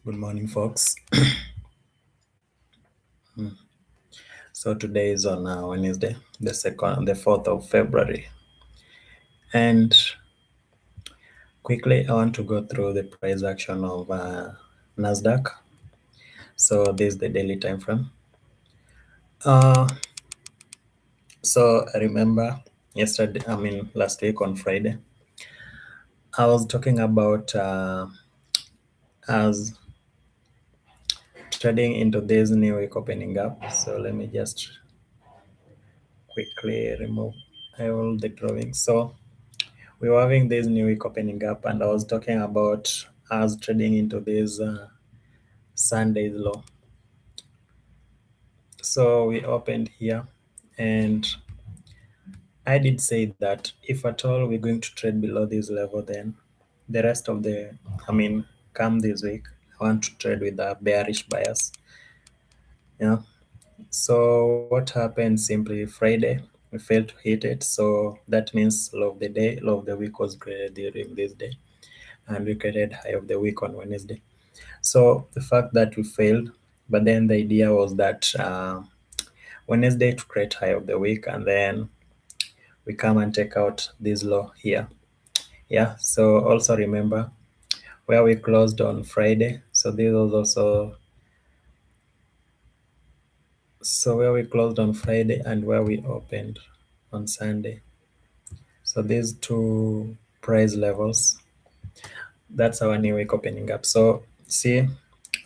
Good morning, folks. So today is on Wednesday, the 4th of February, and quickly I want to go through the price action of Nasdaq. So this is the daily time frame. Uh, so I remember last week on Friday, I was talking about as trading into this new week opening up. So let me just quickly remove all the drawings. So we were having this new week opening up, and I was talking about us trading into this Sunday's low. So we opened here, and I did say that if at all we're going to trade below this level, then the rest of come this week, I want to trade with a bearish bias. Yeah. So what happened simply Friday, we failed to hit it. So that means low of the day, low of the week was created during this day, and we created high of the week on Wednesday. So the fact that we failed, but then the idea was that Wednesday to create high of the week, and then we come and take out this low here. Yeah. So also remember where we closed on Friday. So this was also where we closed on Friday and where we opened on Sunday. So these two price levels, that's our new week opening up. So see,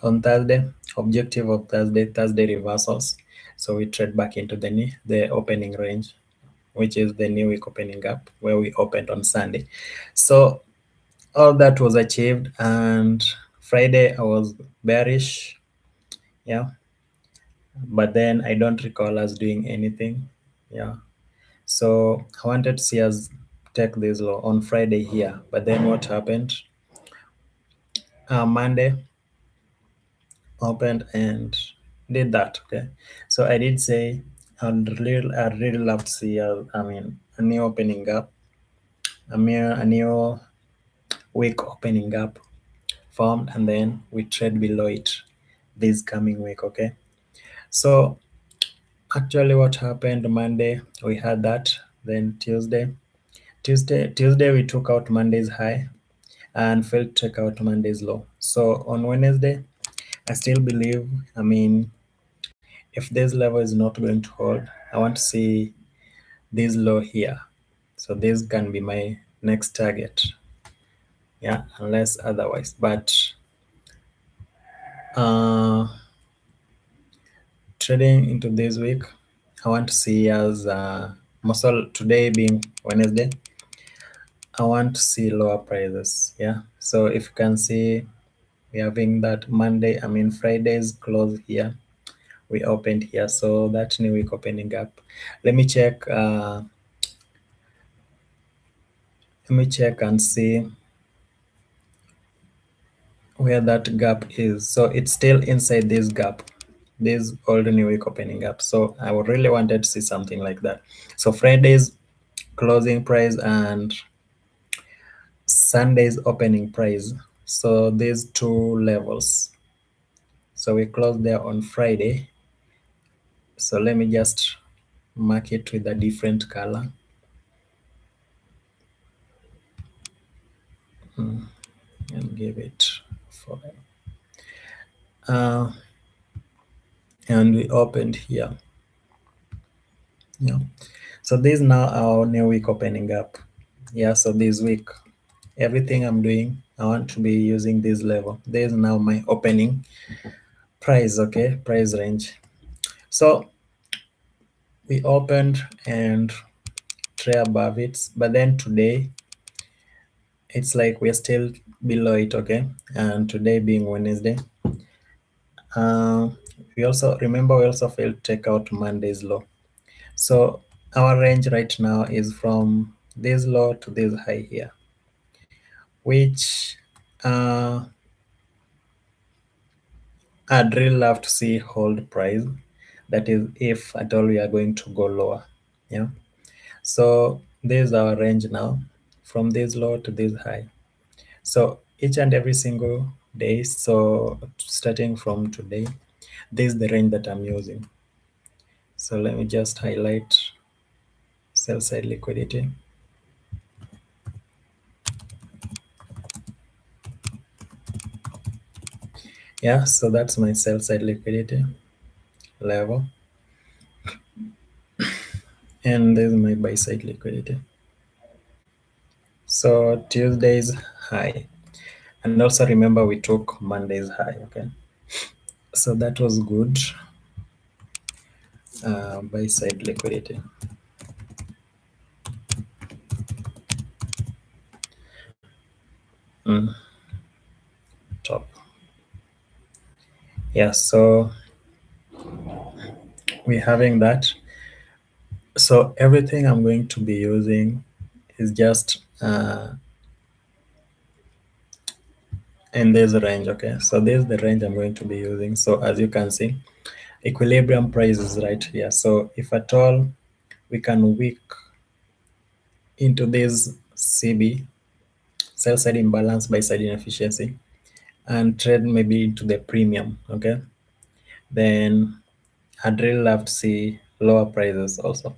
on Thursday, objective of Thursday reversals. So we trade back into the opening range, which is the new week opening up where we opened on Sunday. So all that was achieved, and Friday I was bearish, yeah, but then I don't recall us doing anything, yeah. So I wanted to see us take this low on Friday here, but then what happened? Monday opened and did that. Okay, so I did say I'd really love to see a new opening up, a new week opening up formed, and then we trade below it this coming week. Okay, so actually what happened Monday, we had that. Then Tuesday we took out Monday's high and failed to take out Monday's low. So on Wednesday, I still believe, if this level is not going to hold, I want to see this low here. So this can be my next target. Yeah, unless otherwise. But uh, trading into this week, I want to see as muscle today being Wednesday, I want to see lower prices. Yeah. So if you can see, we're having that Friday's close here. We opened here. So that new week opening up. Let me check. Let me check and see where that gap is. So it's still inside this gap, this old new week opening up. So I would really wanted to see something like that. So Friday's closing price and Sunday's opening price. So these two levels. So we closed there on Friday. So let me just mark it with a different color. And give it 4. And we opened here. Yeah. So this is now our new week opening up. Yeah. So this week, everything I'm doing, I want to be using this level. This is now my opening price. Okay, price range. So we opened and tray above it, but then today it's like we're still below it. Okay, and today being Wednesday, we also failed to take out Monday's low. So our range right now is from this low to this high here, which I'd really love to see hold price. That is, if at all we are going to go lower. Yeah. So this is our range now, from this low to this high. So each and every single days. So starting from today, this is the range that I'm using. So let me just highlight sell side liquidity. Yeah, so that's my sell side liquidity level, and this is my buy side liquidity. So Tuesday's high, and also remember we took Monday's high. Okay, so that was good. Buy side liquidity. Mm, top. Yeah, so we're having that. So everything I'm going to be using is just in this range. Okay, so this is the range I'm going to be using. So as you can see, equilibrium price is right here. So if at all we can wick into this CB, sell side imbalance, buy side inefficiency, and trade maybe into the premium, okay, then I'd really love to see lower prices also.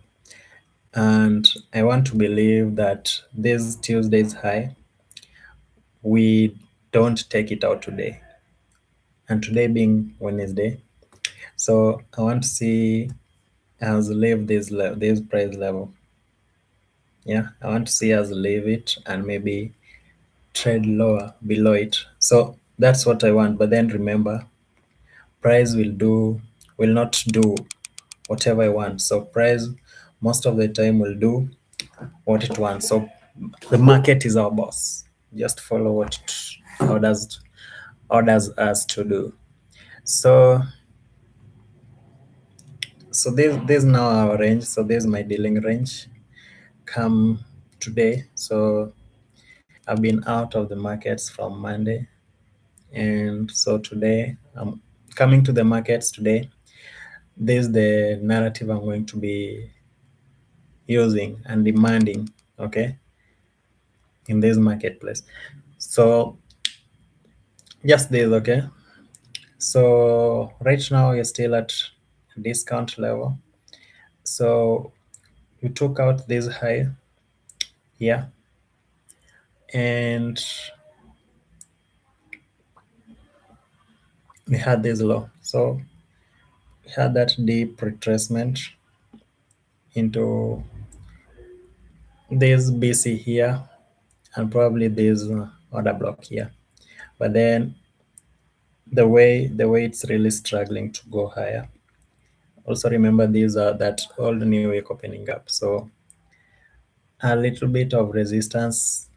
And I want to believe that this Tuesday's high, we don't take it out today. And today being Wednesday, so I want to see us leave this price level. Yeah, I want to see us leave it and maybe trade lower below it. So that's what I want. But then remember, price will not do whatever I want. So price most of the time will do what it wants. So the market is our boss. Just follow what it orders us to do. So this now our range. So this is my dealing range. Come today. So I've been out of the markets from Monday, and so today I'm coming to the markets today. This is the narrative I'm going to be using and demanding, okay, in this marketplace. So just this, okay. So right now you're still at discount level. So you took out this high here, and we had this low. So we had that deep retracement into this BC here, and probably this order block here. But then the way it's really struggling to go higher. Also remember these are that old new week opening up. So a little bit of resistance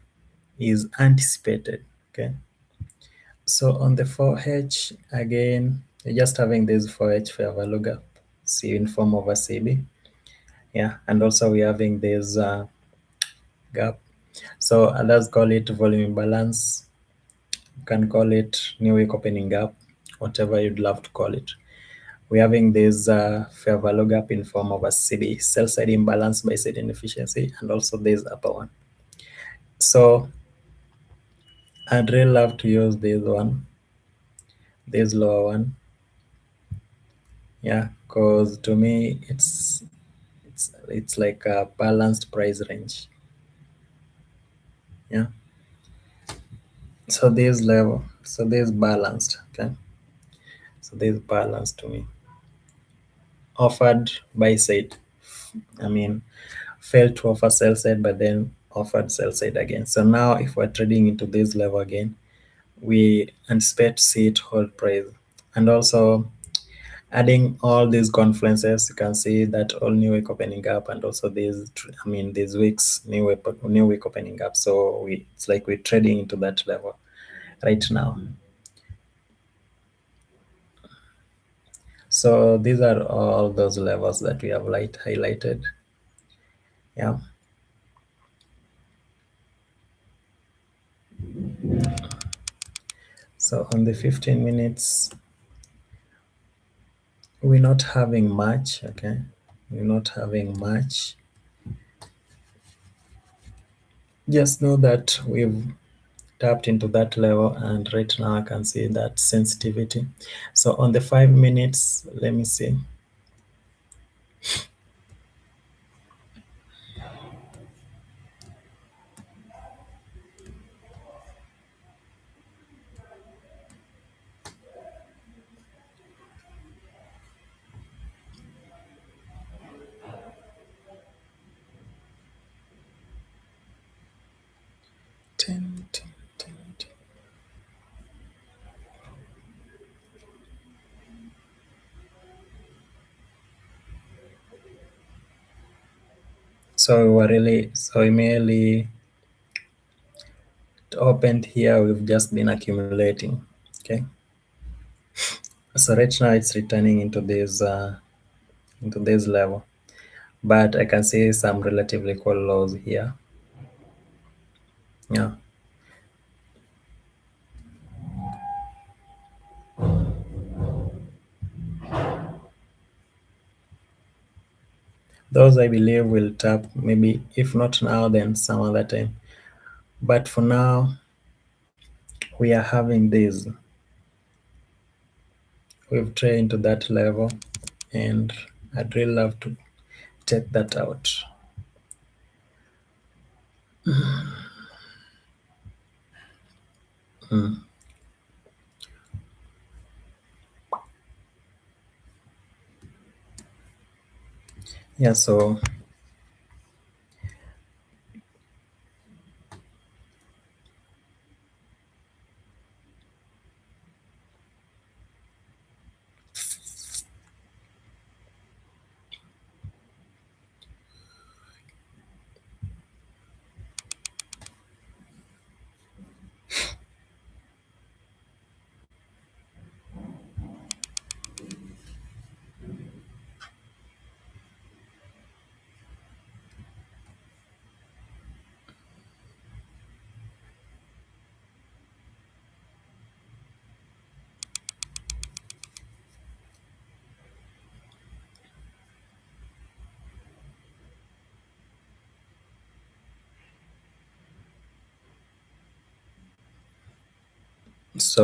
is anticipated. Okay. So on the 4H again, you're just having this 4H fair value gap, see in form of a CB. Yeah, and also we're having this gap. So others call it volume imbalance. You can call it new week opening gap, whatever you'd love to call it. We're having this fair value gap in form of a CB, sell side imbalance, buy side inefficiency, and also this upper one. So I'd really love to use this lower one. Yeah, because to me it's like a balanced price range. Yeah. So this level, so this balanced, okay. So this balanced to me. Offered buy side. I mean, failed to offer sell side, but then offered sell side again. So now if we're trading into this level again, we anticipate to see it hold price. And also adding all these confluences, you can see that all new week opening up, and also these weeks new week opening up. So it's like we're trading into that level right now. So these are all those levels that we have highlighted. Yeah. So on the 15 minutes, we're not having much. Okay, we're not having much. Just know that tapped into that level, and right now I can see that sensitivity. So on the 5 minutes, let me see. Ten, ten, ten, ten. So we merely opened here, we've just been accumulating. Okay. So right now it's returning into this level, but I can see some relatively equal lows here. Yeah. Those I believe will tap, maybe if not now, then some other time. But for now, we are having this. We've trained to that level, and I'd really love to take that out. Mm. Yeah,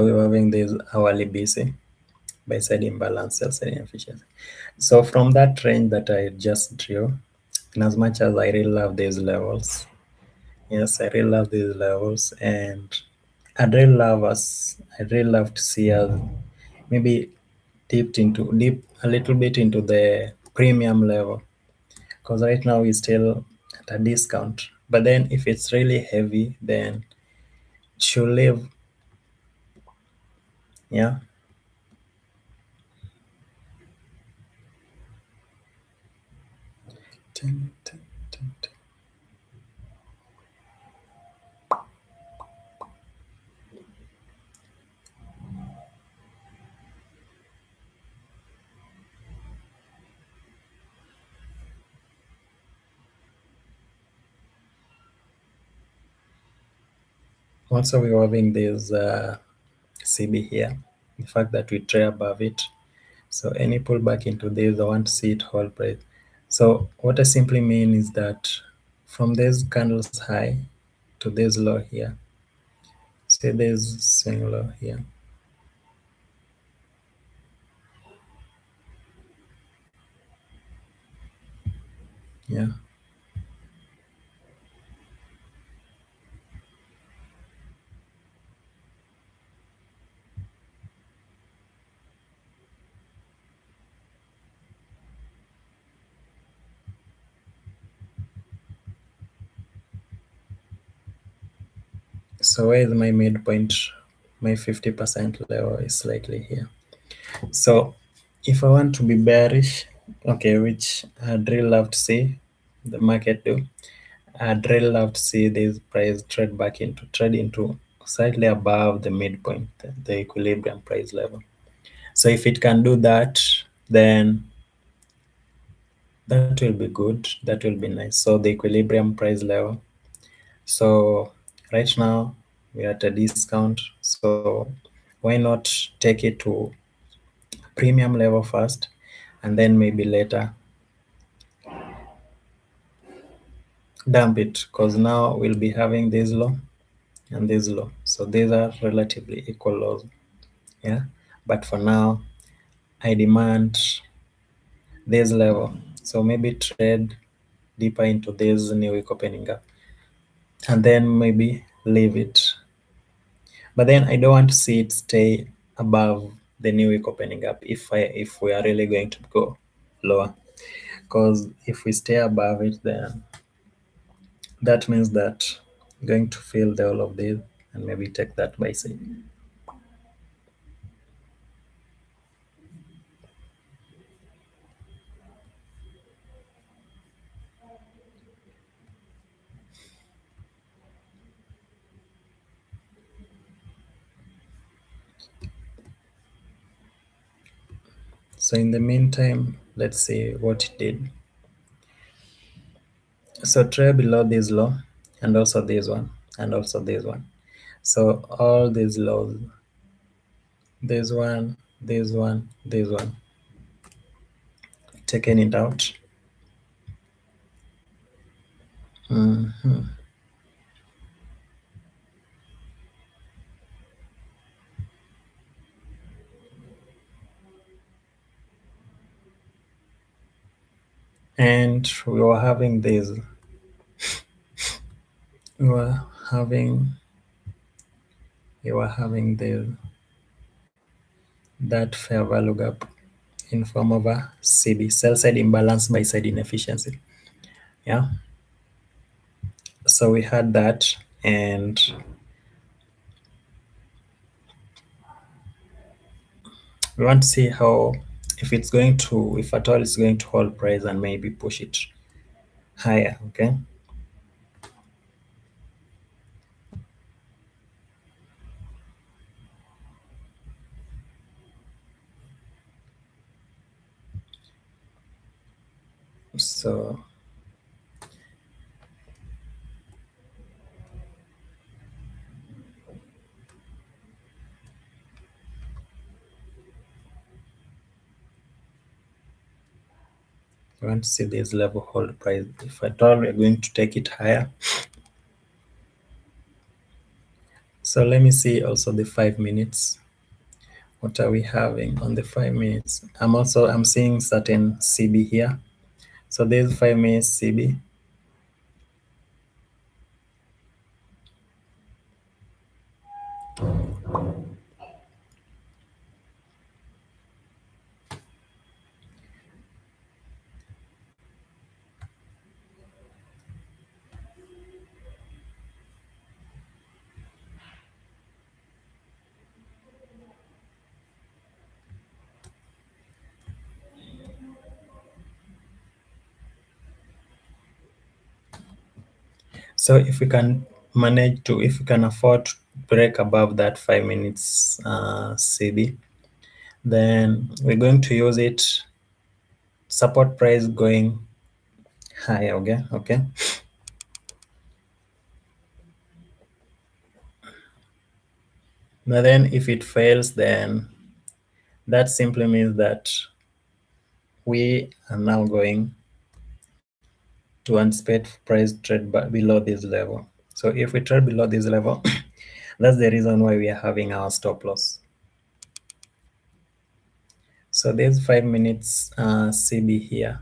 we're having this hourly BC, buy side imbalance, sell side inefficiency. So from that range that I just drew, in as much as I really love these levels, yes, I really love these levels, and I'd really love to see us maybe deep a little bit into the premium level, because right now we're still at a discount. But then if it's really heavy, then it should leave. Yeah. Tin, tin, tin, tin. Also, we're having this CB here. The fact that we trade above it. So any pullback into this, I want to see it hold price. So what I simply mean is that from this candles high to this low here, say this swing low here. Yeah. So where is my midpoint? My 50% level is slightly here. So if I want to be bearish, okay, which I'd really love to see the market do, I'd really love to see this price trade into slightly above the midpoint, the equilibrium price level. So if it can do that, then that will be good. That will be nice. So the equilibrium price level. So right now we're at a discount. So why not take it to premium level first, and then maybe later dump it, because now we'll be having this low and this low. So these are relatively equal lows. Yeah. But for now, I demand this level. So maybe trade deeper into this new week opening up and then maybe leave it. But then I don't want to see it stay above the new week opening up if we are really going to go lower. Because if we stay above it, then that means that we're going to fill the all of this and maybe take that by side. So in the meantime, let's see what it did. So trade below this low and also this one and also this one. So all these lows, this one, this one, this one, taking it out. Mhm. And we were having we were having that fair value gap in form of a CB, sell side imbalance, buy side inefficiency. Yeah. So we had that, and we want to see how, if it's going to, if at all it's going to hold price and maybe push it higher. Okay. So we want to see this level hold price. If at all we're going to take it higher. So let me see also the 5 minutes. What are we having on the 5 minutes? I'm seeing certain CB here. So there's 5 minutes CB. So if we can afford to break above that 5 minutes CB, then we're going to use it, support price going higher. Okay. But then if it fails, then that simply means that we are now going to anticipate price trade below this level. So if we trade below this level, that's the reason why we are having our stop loss. So there's 5 minutes CB here.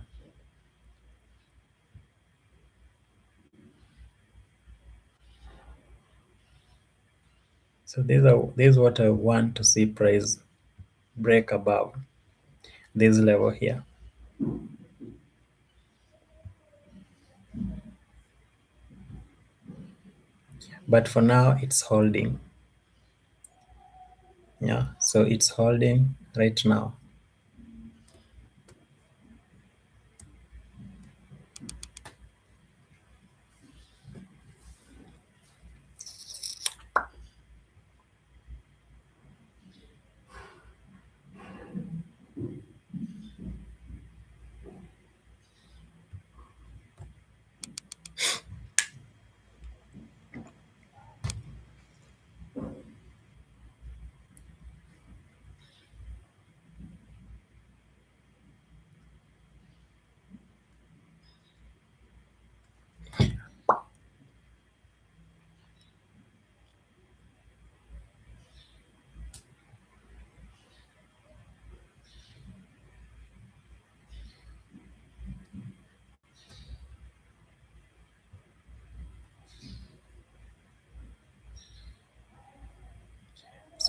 So this is what I want to see price break above this level here. But for now, it's holding. Yeah, so it's holding right now.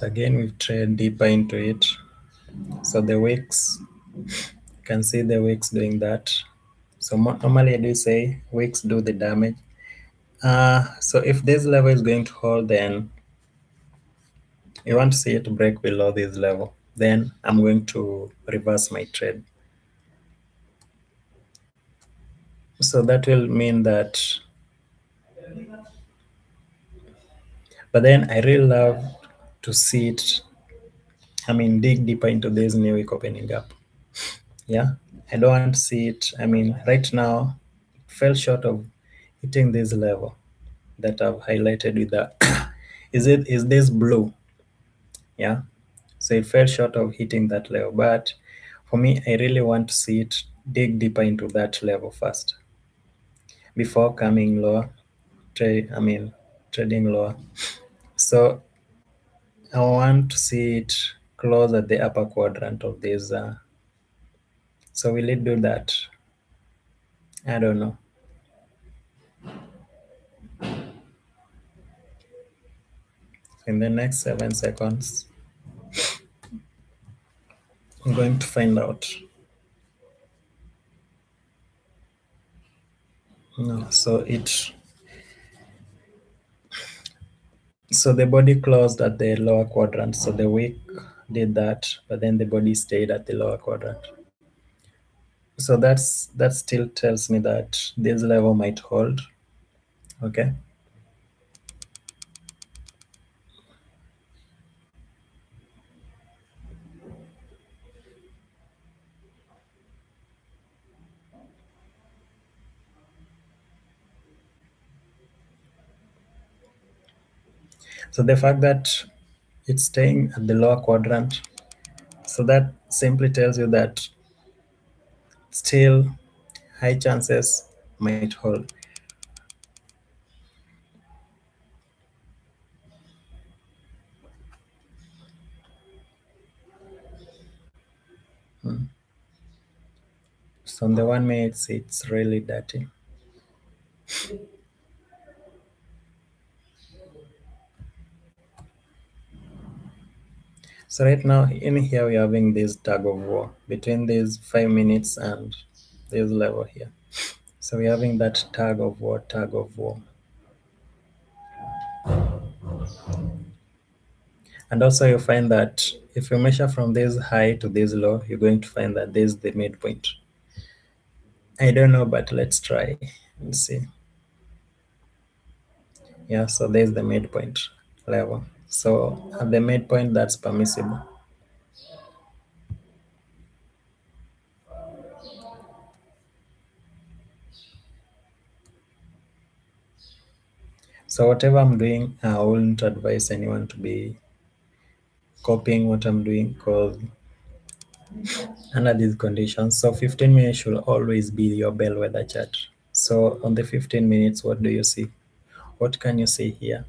So again, we've trade deeper into it. So the wicks, you can see the wicks doing that. So normally I do say wicks do the damage. So if this level is going to hold, then you want to see it break below this level. Then I'm going to reverse my trade. So that will mean that, but then I really love to see it, dig deeper into this new week opening up. Yeah, I don't want to see it. Right now, it fell short of hitting this level that I've highlighted with that. Is this blue? Yeah, so it fell short of hitting that level. But for me, I really want to see it dig deeper into that level first before coming lower. Trading lower. So I want to see it close at the upper quadrant of this. So will it do that? I don't know. In the next 7 seconds, I'm going to find out. No, so the body closed at the lower quadrant. So the wick did that, but then the body stayed at the lower quadrant. So that still tells me that this level might hold. Okay. So the fact that it's staying at the lower quadrant, so that simply tells you that still high chances might hold. Hmm. So on the 1 minute, it's really dirty. So right now in here we're having this tug of war between these 5 minutes and this level here. So we're having that tug of war, tug of war. And also you find that if you measure from this high to this low, you're going to find that this is the midpoint. I don't know, but let's try and see. Yeah, so there's the midpoint level. So at the midpoint, that's permissible. So whatever I'm doing, I wouldn't advise anyone to be copying what I'm doing because under these conditions, so 15 minutes should always be your bellwether chart. So on the 15 minutes, what do you see? What can you see here?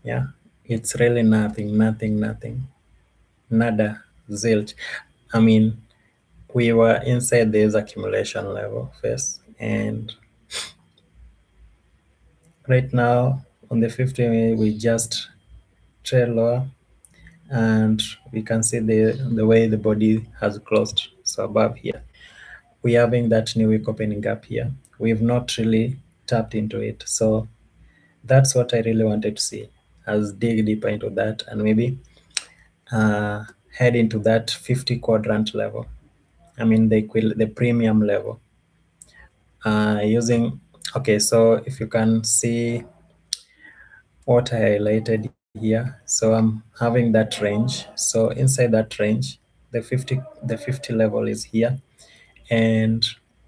Yeah, it's really nothing, nothing, nothing. Nada, zilch. I mean, we were inside this accumulation level first, and right now on the 15 minute, we just trail lower, and we can see the way the body has closed. So above here, we're having that new week opening up here. We've not really tapped into it. So that's what I really wanted to see, as dig deeper into that and maybe uh, head into that 50 quadrant level. The premium level. Using, okay, so if you can see what I highlighted here, so I'm having that range. So inside that range, the 50 level is here, and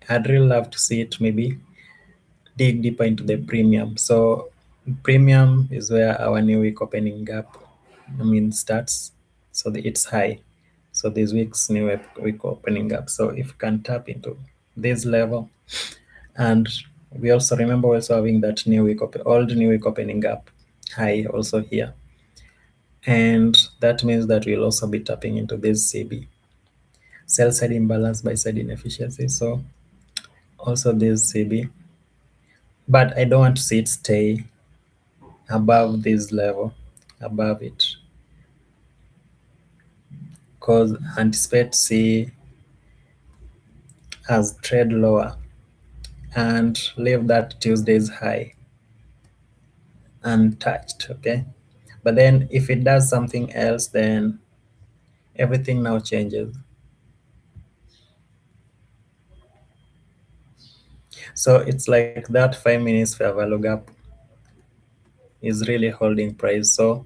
I'd really love to see it maybe dig deeper into the premium. So premium is where our new week opening gap, starts. So it's high. So this week's new week opening up. So if you can tap into this level, and we also remember also having that old new week opening up high also here, and that means that we'll also be tapping into this CB, sell side imbalance, buy side inefficiency. So also this CB, but I don't want to see it stay above this level. above it, because anticipate C as trade lower and leave that Tuesday's high untouched. Okay, but then if it does something else, then everything now changes. So it's like that 5 minutes fair value gap is really holding price. So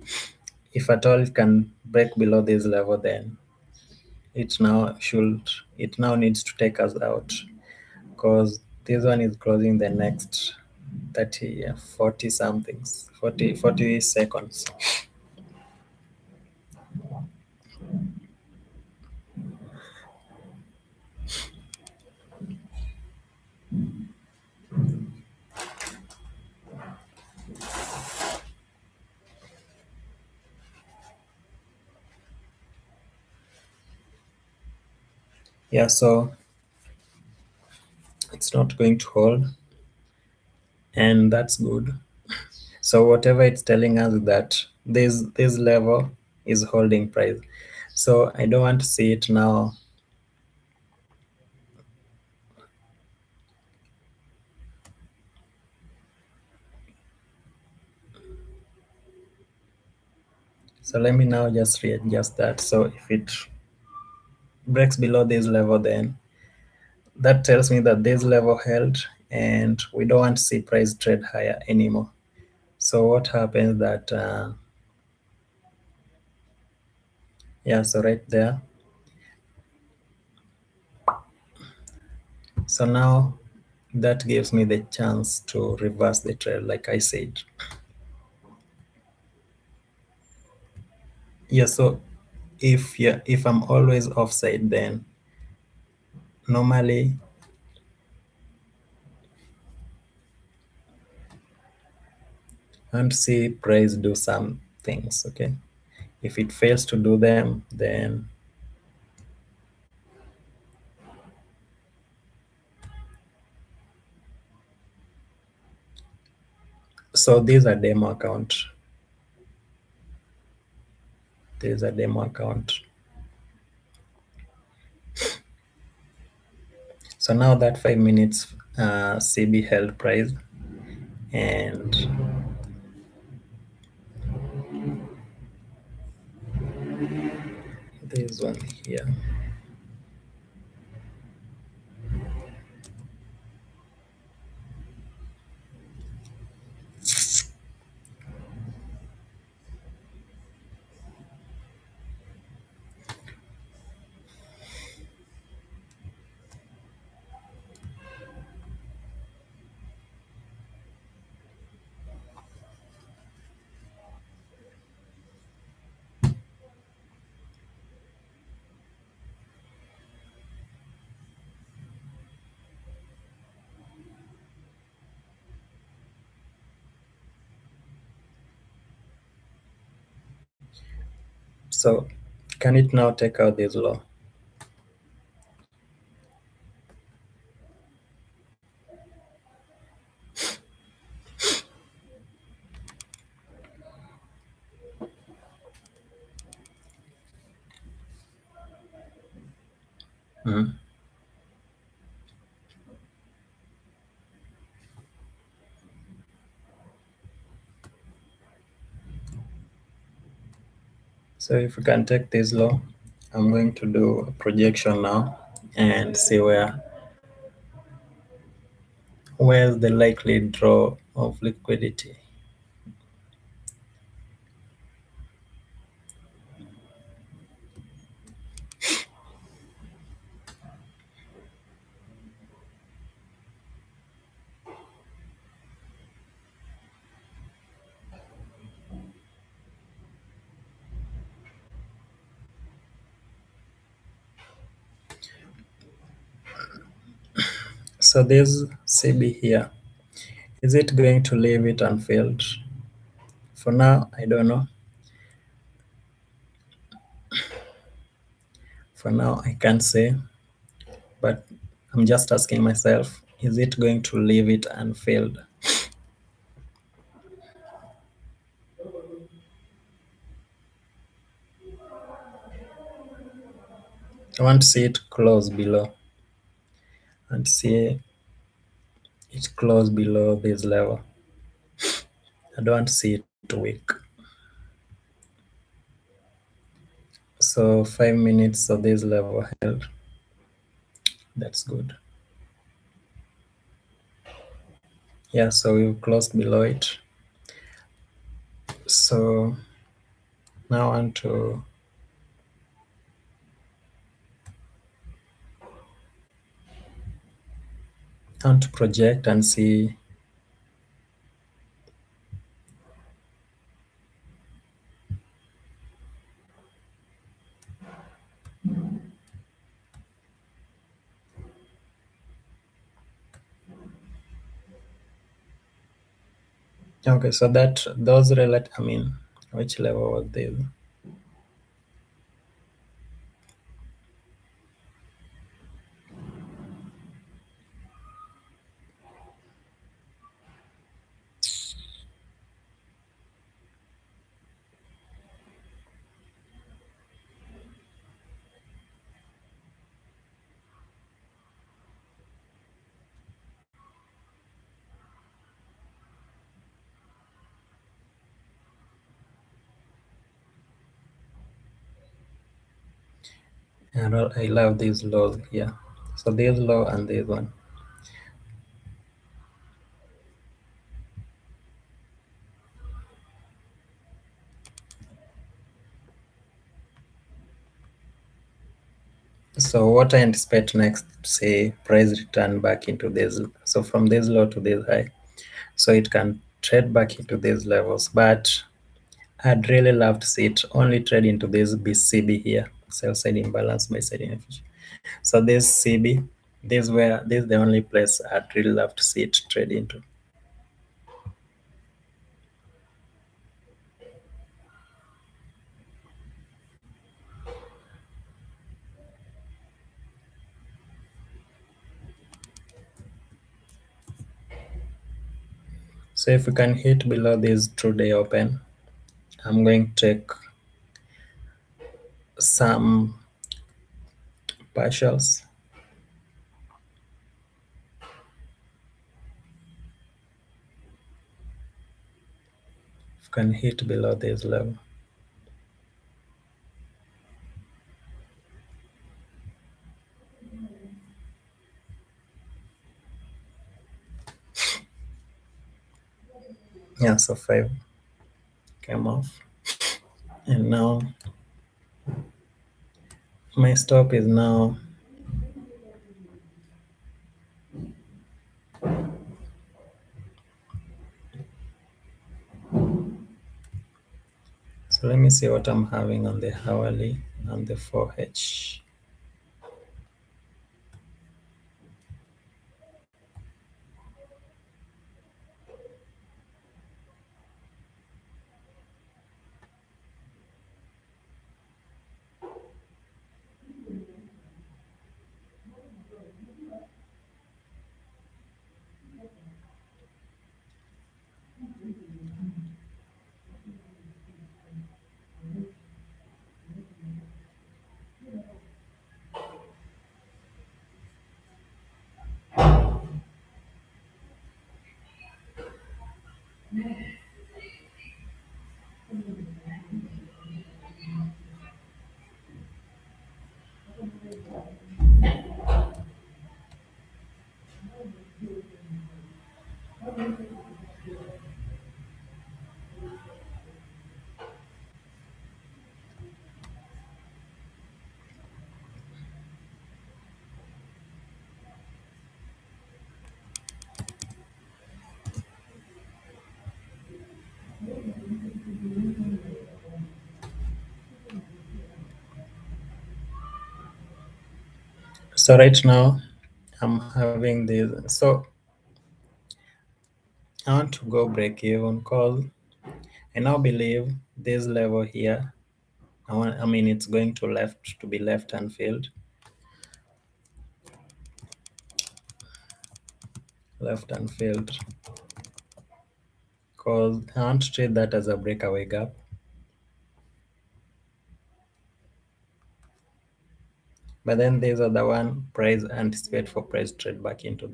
if at all it can break below this level, then it now needs to take us out, because this one is closing the next 30, 40 somethings, 40 seconds. Yeah, so it's not going to hold, and that's good. So whatever it's telling us is that this level is holding price. So I don't want to see it now. So let me now just readjust that. So if it breaks below this level, then that tells me that this level held, and we don't want to see price trade higher anymore. So what happens that yeah, so right there. So now that gives me the chance to reverse the trend, like I said. Yeah, so if I'm always offside, then normally I want to see price do some things. Okay, if it fails to do them, then so these are demo account. There's a demo account. So now that 5 minutes CB held price, and there's one here. So can it now take out this low? Mhm. So if we can take this low, I'm going to do a projection now and see where's the likely draw of liquidity. So this CB here, is it going to leave it unfilled? For now, I don't know. For now, I can't say, but I'm just asking myself, is it going to leave it unfilled? I want to see it close below and see it close below this level. I don't want to see it weak. So 5 minutes, so this level held. That's good. Yeah, so we've closed below it. So now I want to project and see. Okay, so that those relate. I mean, which level was this? And I love these lows here. So this low and this one. So what I anticipate next, say price return back into this. So from this low to this high. So it can trade back into these levels, but I'd really love to see it only trade into this BCB here, sell side imbalance, buy side inefficient. So this CB, this is the only place I'd really love to see it trade into. So if we can hit below this 2-day open, I'm going to take some partials. If we can hit below this level. Yeah, so 5 came off. And now my stop is now so let me see what I'm having on the hourly and the 4H. So right now I'm having this. So I want to go break even because I now believe this level here. I mean, it's going to be left unfilled, left unfilled, because I want to treat that as a breakaway gap. But then these are the one price anticipate for price trade back into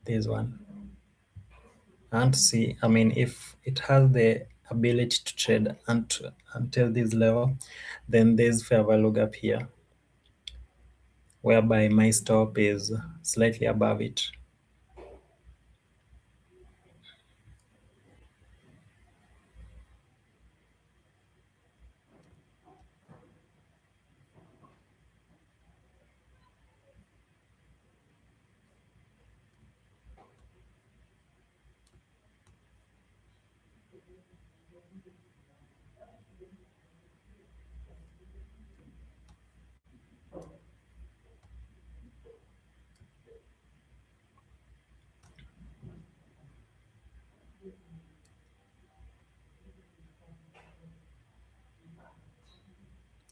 this one. And see, I mean, if it has the ability to trade until this level, then there's fair value gap here, whereby my stop is slightly above it.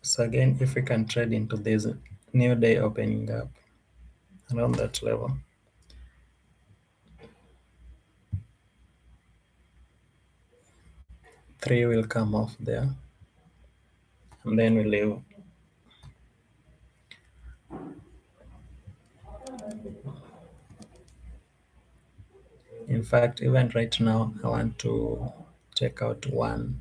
So again, if we can trade into this new day opening up around that level, three will come off there, and then we leave. In fact, even right now, I want to check out one.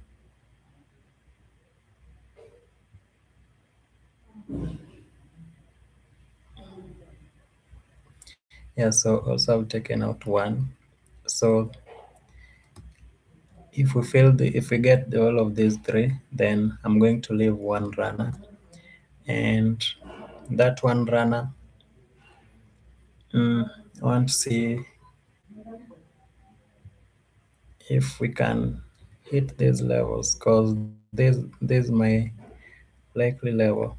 Yeah, so also I've taken out one. So if we get all of these three, then I'm going to leave one runner, and that one runner, I want to see if we can hit these levels, because this is my likely level.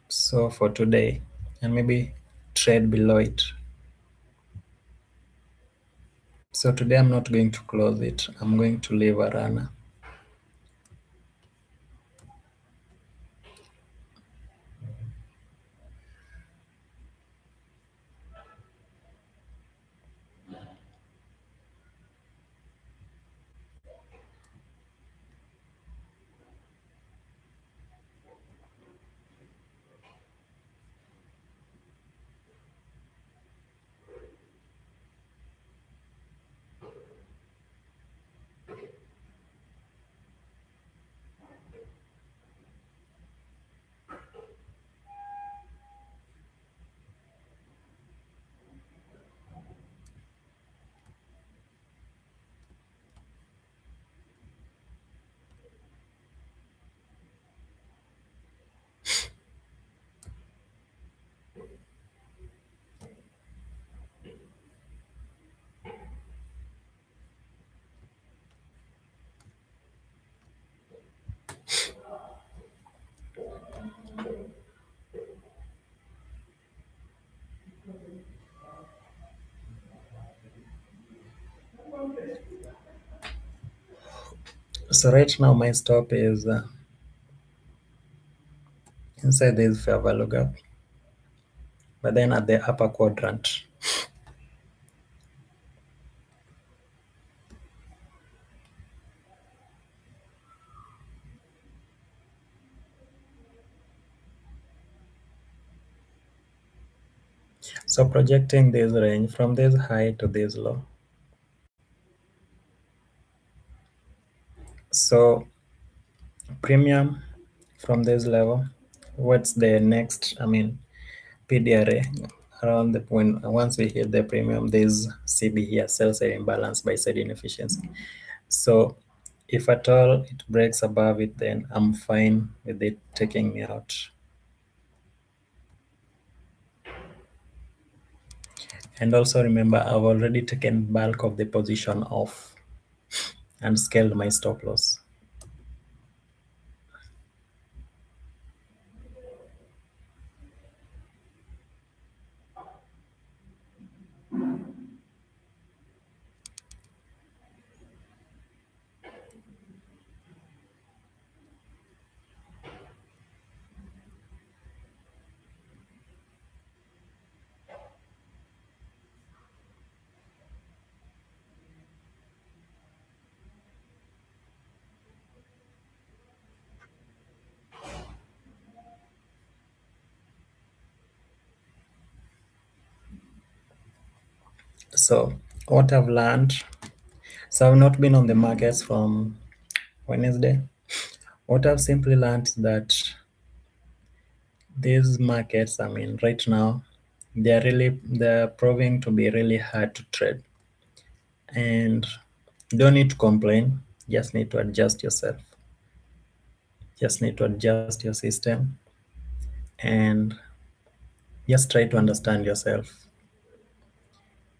So for today, and maybe trade below it. So today I'm not going to close it. I'm going to leave a runner. So right now my stop is inside this fair value gap, but then at the upper quadrant. So projecting this range from this high to this low. So premium from this level, what's the next, I mean, PDRA around the point. Once we hit the premium, there's CB here, sell side imbalance, buy side inefficiency. So if at all it breaks above it, then I'm fine with it taking me out. And also remember, I've already taken bulk of the position off and scaled my stop loss. So what I've learned, so I've not been on the markets from Wednesday. What I've simply learned is that these markets, I mean, right now, they're proving to be really hard to trade. And you don't need to complain, just need to adjust yourself. Just need to adjust your system and just try to understand yourself.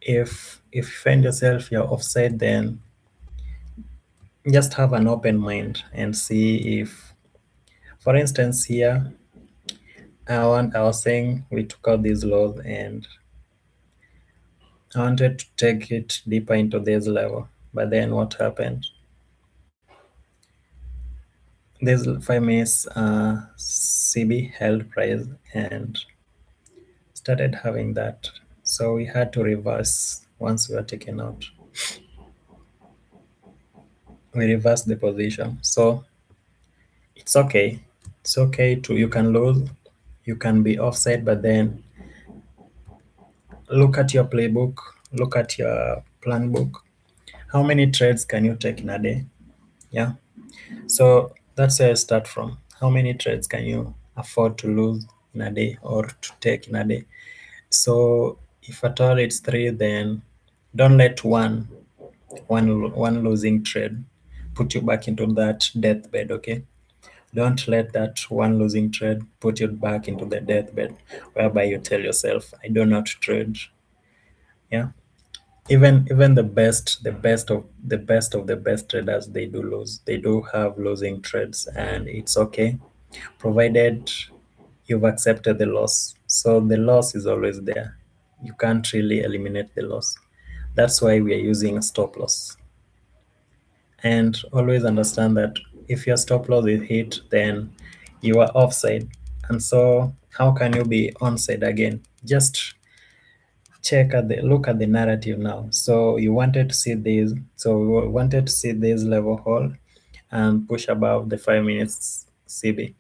If you find yourself you're offside, then just have an open mind and see if, for instance, here I was saying we took out these laws and I wanted to take it deeper into this level. But then what happened? This 5 minutes CB held price and started having that. So we had to reverse once we were taken out. We reversed the position. So it's okay. It's okay to, you can lose, you can be offside, but then look at your playbook, look at your plan book. How many trades can you take in a day? Yeah. So that's where I start from. How many trades can you afford to lose in a day or to take in a day? So if at all it's three, then don't let one losing trade put you back into that deathbed. Okay, don't let that one losing trade put you back into the deathbed, whereby you tell yourself, "I do not trade." Yeah, even the best traders, they do lose. They do have losing trades, and it's okay, provided you've accepted the loss. So the loss is always there. You can't really eliminate the loss. That's why we are using a stop loss. And always understand that if your stop loss is hit, then you are offside. And so how can you be onside again? Just look at the narrative now. So you wanted to see this, so we wanted to see this level hold and push above the 5 minutes CB.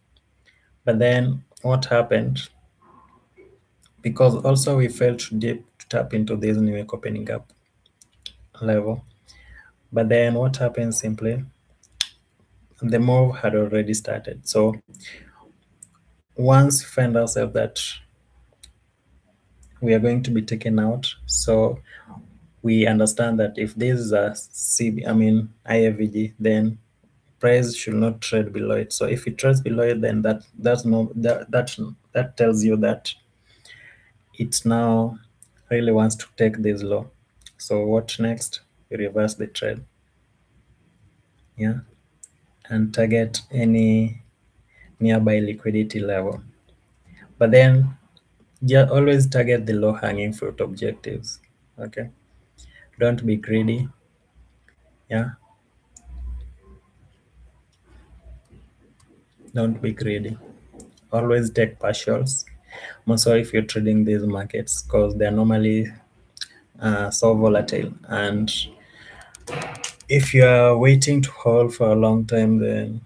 But then what happened? Because also we failed to deep to tap into this new week opening up level. But then what happened simply? The move had already started. So once we find ourselves that we are going to be taken out, so we understand that if this is a CB, I mean IFVG, then price should not trade below it. So if it trades below it, then that's no that tells you that it now really wants to take this low. So what next? You reverse the trade, yeah, and target any nearby liquidity level. But then always target the low hanging fruit objectives. Okay, don't be greedy. Yeah, don't be greedy. Always take partials. Also, if you're trading these markets, because they're normally so volatile, and if you are waiting to hold for a long time, then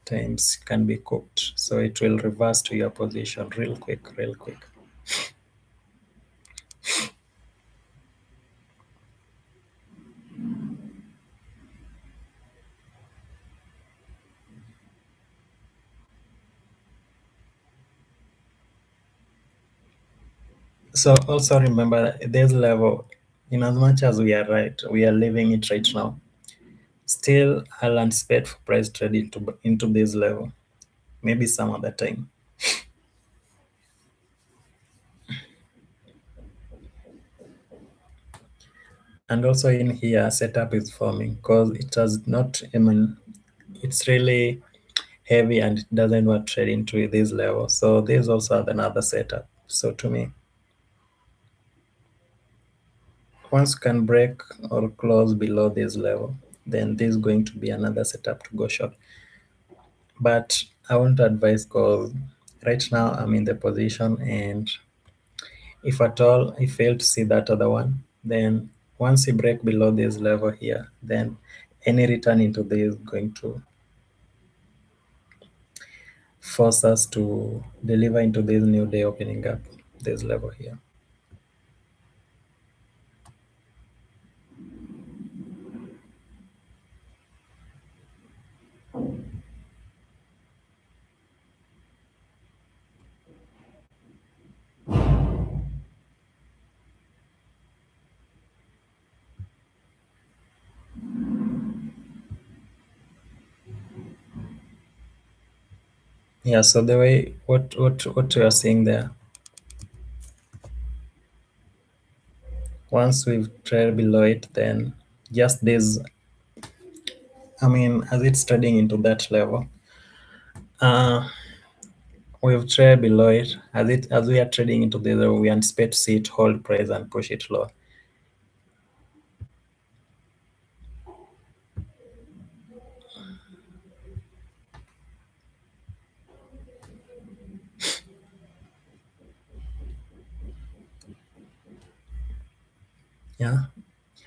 times can be cooked. So it will reverse to your position real quick, real quick. So also remember this level, in as much as we are right, we are living it right now. Still, I'll anticipate for price trade into this level, maybe some other time. And also in here, setup is forming because it has not, I mean, it's really heavy and it doesn't want to trade into this level. So there's also another setup. So to me, once you can break or close below this level, then this is going to be another setup to go short. But I won't advise because right now I'm in the position, and if at all I fail to see that other one, then once you break below this level here, then any return into this is going to force us to deliver into this new day opening up this level here. Yeah, so the way what you are seeing there, once we've traded below it, then just this, I mean, as it's trading into that level, uh, we've traded below it. As we are trading into the level, we anticipate to see it hold price and push it lower. Yeah.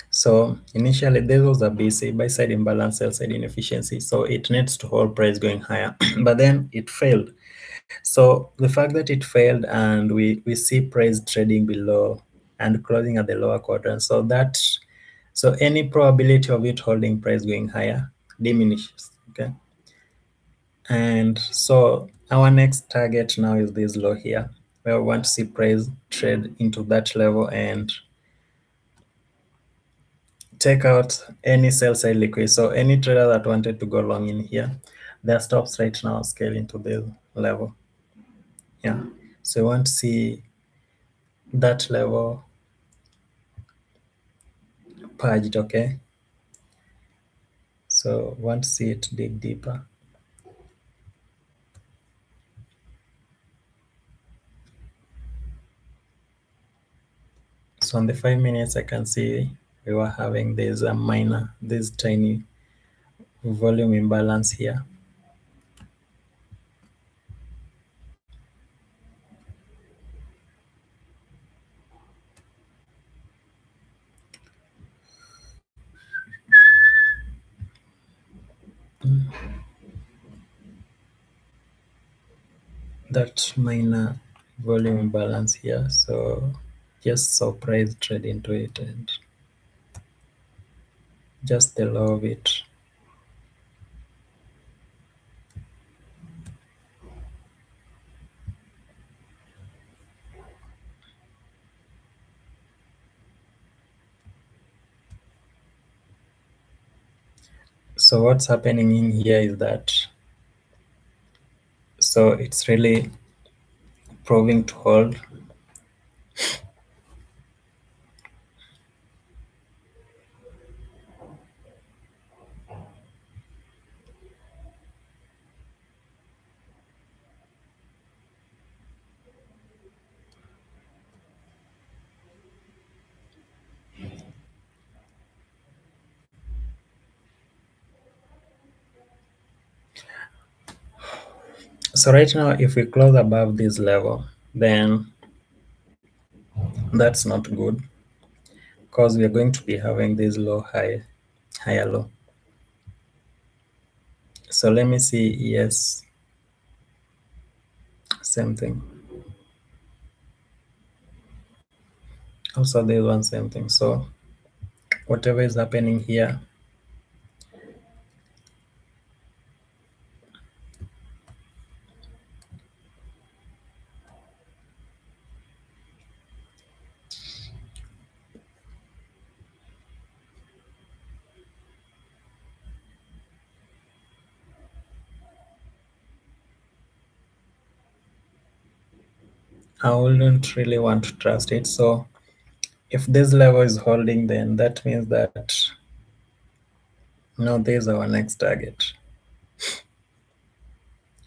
So initially this was a BC, buy side imbalance, sell side inefficiency. So it needs to hold price going higher, but then it failed. So the fact that it failed and we see price trading below and closing at the lower quadrant, so any probability of it holding price going higher diminishes. Okay. And so our next target now is this low here, where we want to see price trade into that level and take out any sell side liquid. So any trader that wanted to go long in here, their stops right now scale into this level. Yeah. So we want to see that level purged, okay? So want to see it dig deeper. So on the 5 minutes, I can see we were having this tiny volume imbalance here. That minor volume imbalance here. So just saw price trade into it and just the low of it. So what's happening in here is that, so it's really proving to hold. So right now, if we close above this level, then that's not good because we are going to be having this low high, higher low. So let me see. Yes, same thing. Also, there's one same thing. So whatever is happening here, I wouldn't really want to trust it. So if this level is holding, then that means that no, there's our next target.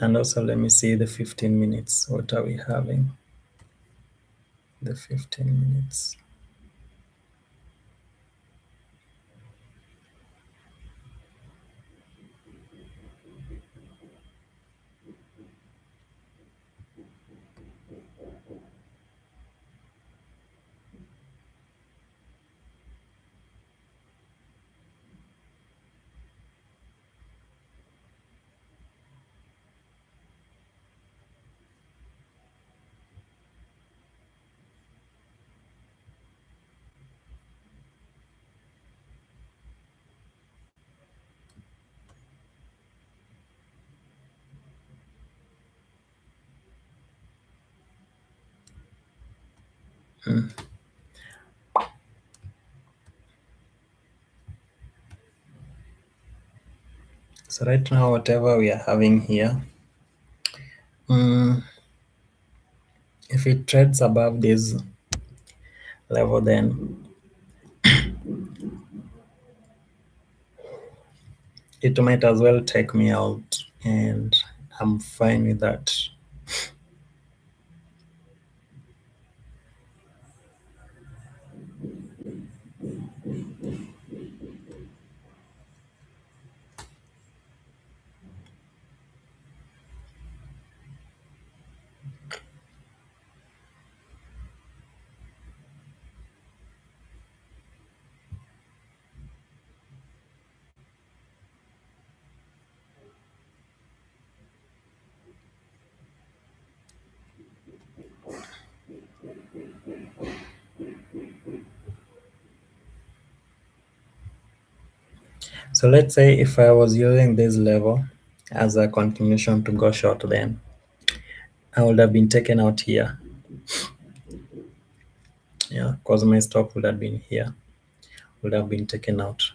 And also, let me see the 15 minutes. What are we having? The 15 minutes. Hmm. So right now, whatever we are having here, Mm, if it trades above this level, then it might as well take me out, and I'm fine with that. So let's say if I was using this level as a continuation to go short, then I would have been taken out here. Yeah, because my stop would have been here, would have been taken out.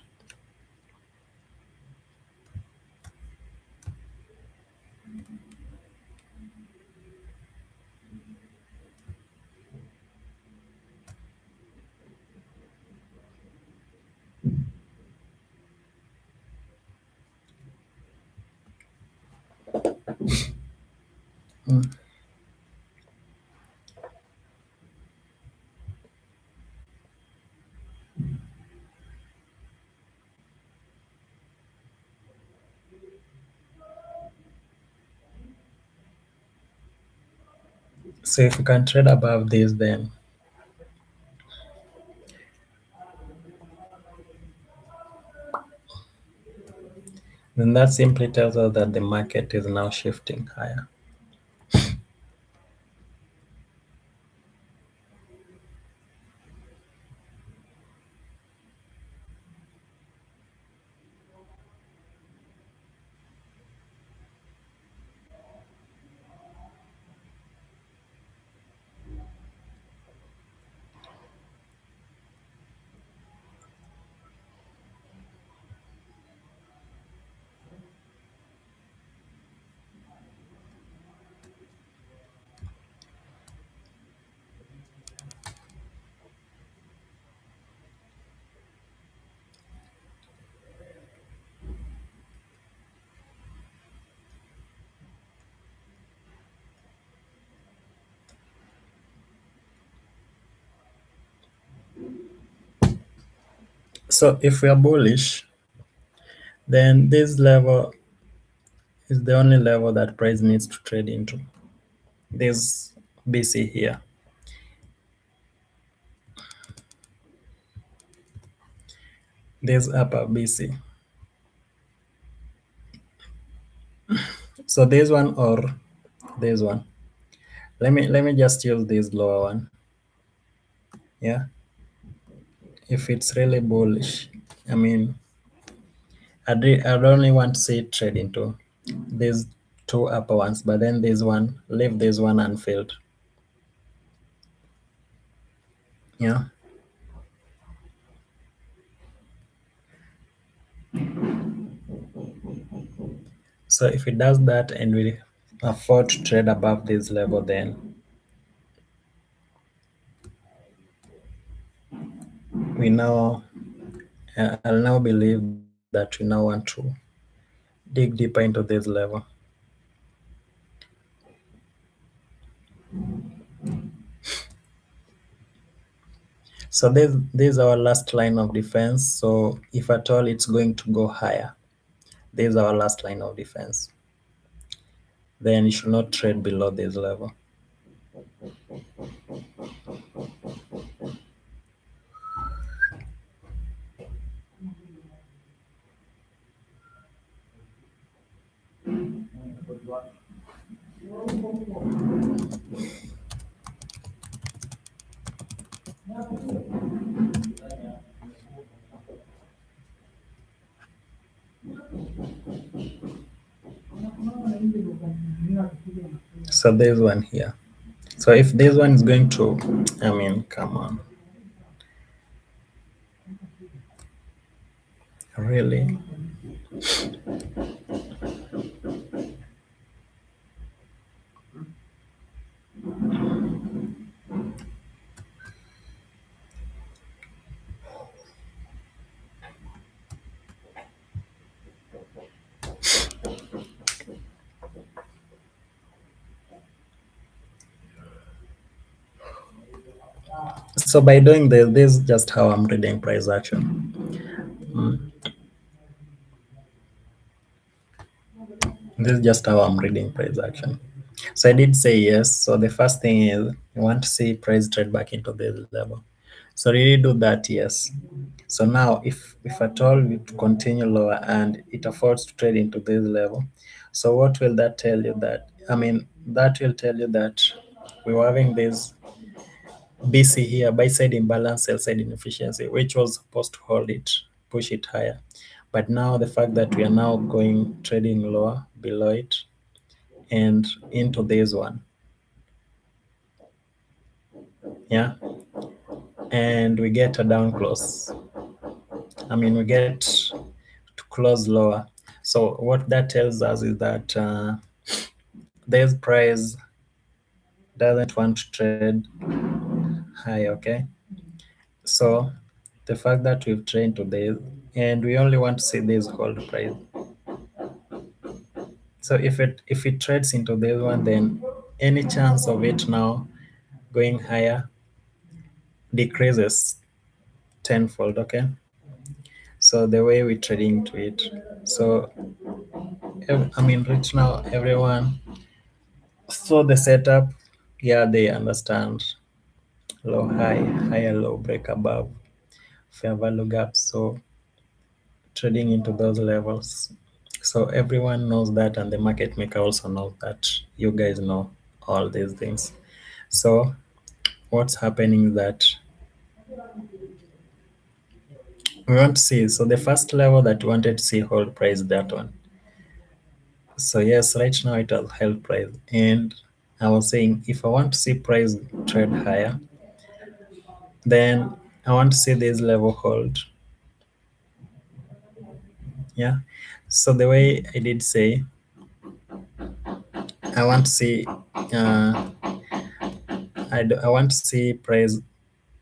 Mm. So if you can trade above this, then that simply tells us that the market is now shifting higher. So if we are bullish, then this level is the only level that price needs to trade into. This BC here, this upper BC. So this one or this one. Let me just use this lower one. Yeah. If it's really bullish, I mean, I'd only want to see it trade into these two upper ones, but then this one, leave this one unfilled. Yeah. So if it does that and we afford to trade above this level, then we now, I'll now believe that we now want to dig deeper into this level. So this is our last line of defense. So if at all it's going to go higher, this is our last line of defense. Then you should not trade below this level. So there's one here. So if this one is going to, I mean, come on. Really? So by doing this is just how I'm reading price action. Mm. This is just how I'm reading price action. So I did say yes. So the first thing is you want to see price trade back into this level. So really do that, yes. So now if at all we continue lower and it affords to trade into this level, so what will that tell you? That that will tell you that we were having this BC here, buy side imbalance, sell side inefficiency, which was supposed to hold it, push it higher. But now the fact that we are now going trading lower below it and into this one, yeah, and we get a down close. We get to close lower. So what that tells us is that this price doesn't want to trade high, okay? So the fact that we've trained to this and we only want to see this hold price. So if it trades into this one, then any chance of it now going higher decreases tenfold, okay? So the way we trade into it. So right now everyone saw the setup. Yeah, they understand low high, higher low, break above, fair value gap. So trading into those levels. So everyone knows that, and the market maker also knows that. You guys know all these things. So what's happening is that we want to see. So the first level that we wanted to see hold price, that one. So yes, right now it has held price, and I was saying if I want to see price trade higher, then I want to see this level hold. Yeah. So the way I did say, I want to see, I want to see price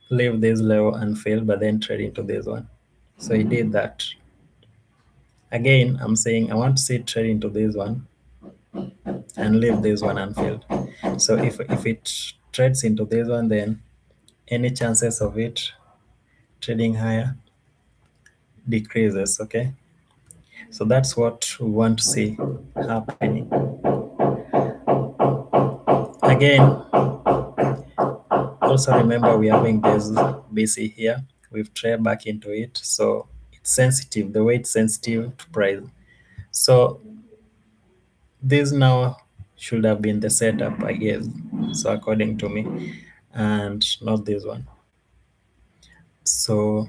leave this level and fail, but then trade into this one. So he did that. Again, I'm saying I want to see it trade into this one and leave this one unfilled. So if it trades into this one, then any chances of it trading higher decreases. Okay, so that's what we want to see happening. Again, also remember we're having this BC here. We've traded back into it, so it's sensitive. The way it's sensitive to price. So this now should have been the setup, I guess. So according to me, and not this one. So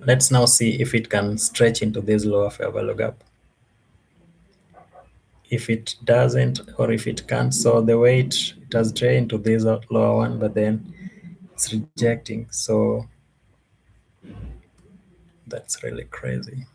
let's now see if it can stretch into this lower fair value gap. If it doesn't, or if it can't, so the way it has traded into this lower one, but then it's rejecting. So that's really crazy.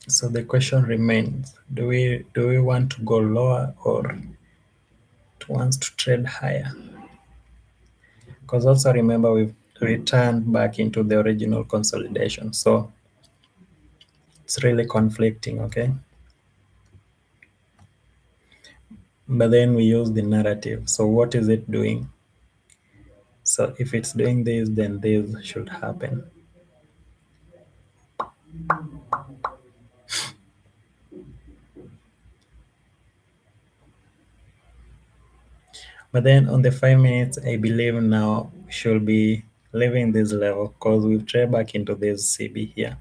So the question remains: do we want to go lower or to wants to trade higher? Because also remember we've returned back into the original consolidation, so it's really conflicting. Okay, but then we use the narrative. So what is it doing? So if it's doing this, then this should happen. But then on the 5 minutes, I believe now we should be leaving this level because we've traded back into this CB here.